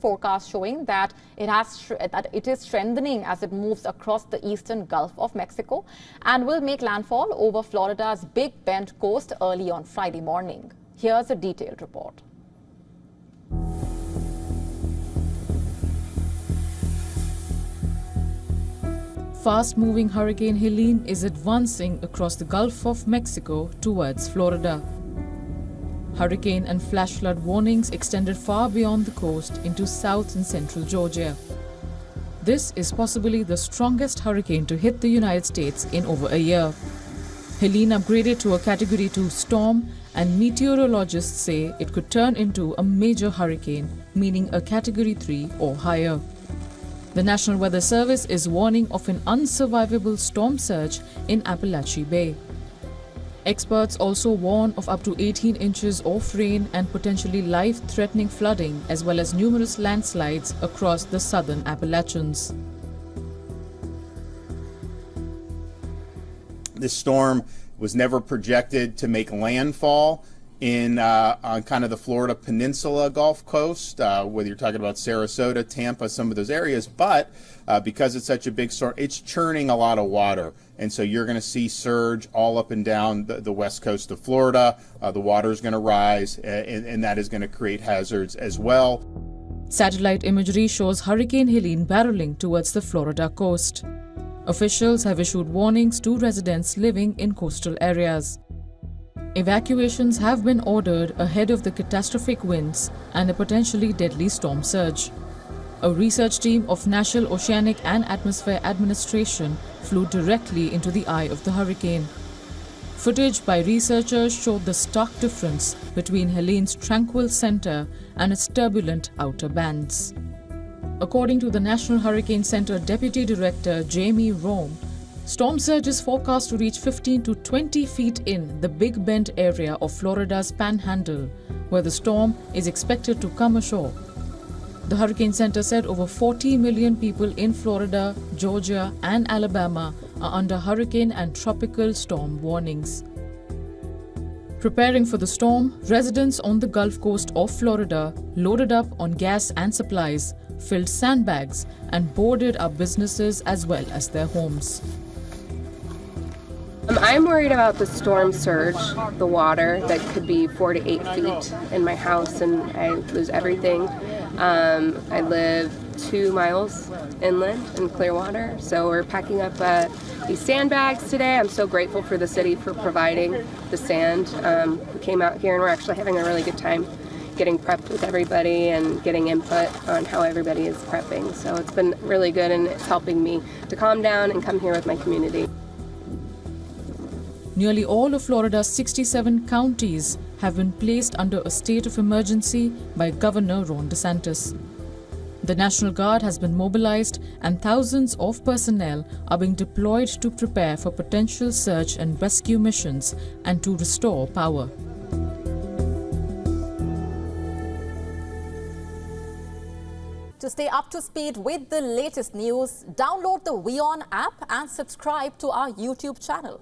Forecast showing that it is strengthening as it moves across the eastern Gulf of Mexico and will make landfall over Florida's Big Bend coast early on Friday morning. Here's a detailed report. Fast-moving Hurricane Helene is advancing across the Gulf of Mexico towards Florida. Hurricane and flash flood warnings extended far beyond the coast into south and central Georgia. This is possibly the strongest hurricane to hit the United States in over a year. Helene upgraded to a Category 2 storm, and meteorologists say it could turn into a major hurricane, meaning a Category 3 or higher. The National Weather Service is warning of an unsurvivable storm surge in Apalachee Bay. Experts also warn of up to 18 inches of rain and potentially life-threatening flooding, as well as numerous landslides across the southern Appalachians. This storm was never projected to make landfall on kind of the Florida Peninsula Gulf Coast, whether you're talking about Sarasota, Tampa, some of those areas, but because it's such a big storm, it's churning a lot of water. And so you're going to see surge all up and down the west coast of Florida. The water is going to rise, and that is going to create hazards as well. Satellite imagery shows Hurricane Helene barreling towards the Florida coast. Officials have issued warnings to residents living in coastal areas. Evacuations have been ordered ahead of the catastrophic winds and a potentially deadly storm surge. A research team of National Oceanic and Atmosphere Administration flew directly into the eye of the hurricane. Footage by researchers showed the stark difference between Helene's tranquil center and its turbulent outer bands. According to the National Hurricane Center Deputy Director Jamie Rome, storm surge is forecast to reach 15 to 20 feet in the Big Bend area of Florida's Panhandle, where the storm is expected to come ashore. The Hurricane Center said over 40 million people in Florida, Georgia, and Alabama are under hurricane and tropical storm warnings. Preparing for the storm, residents on the Gulf Coast of Florida loaded up on gas and supplies, filled sandbags, and boarded up businesses as well as their homes. I'm worried about the storm surge, the water that could be 4 to 8 feet in my house, and I lose everything. I live 2 miles inland in Clearwater, so we're packing up these sandbags today. I'm so grateful for the city for providing the sand. We came out here and we're actually having a really good time getting prepped with everybody and getting input on how everybody is prepping. So it's been really good, and it's helping me to calm down and come here with my community. Nearly all of Florida's 67 counties have been placed under a state of emergency by Governor Ron DeSantis. The National Guard has been mobilized, and thousands of personnel are being deployed to prepare for potential search and rescue missions and to restore power. To stay up to speed with the latest news, download the WION app and subscribe to our YouTube channel.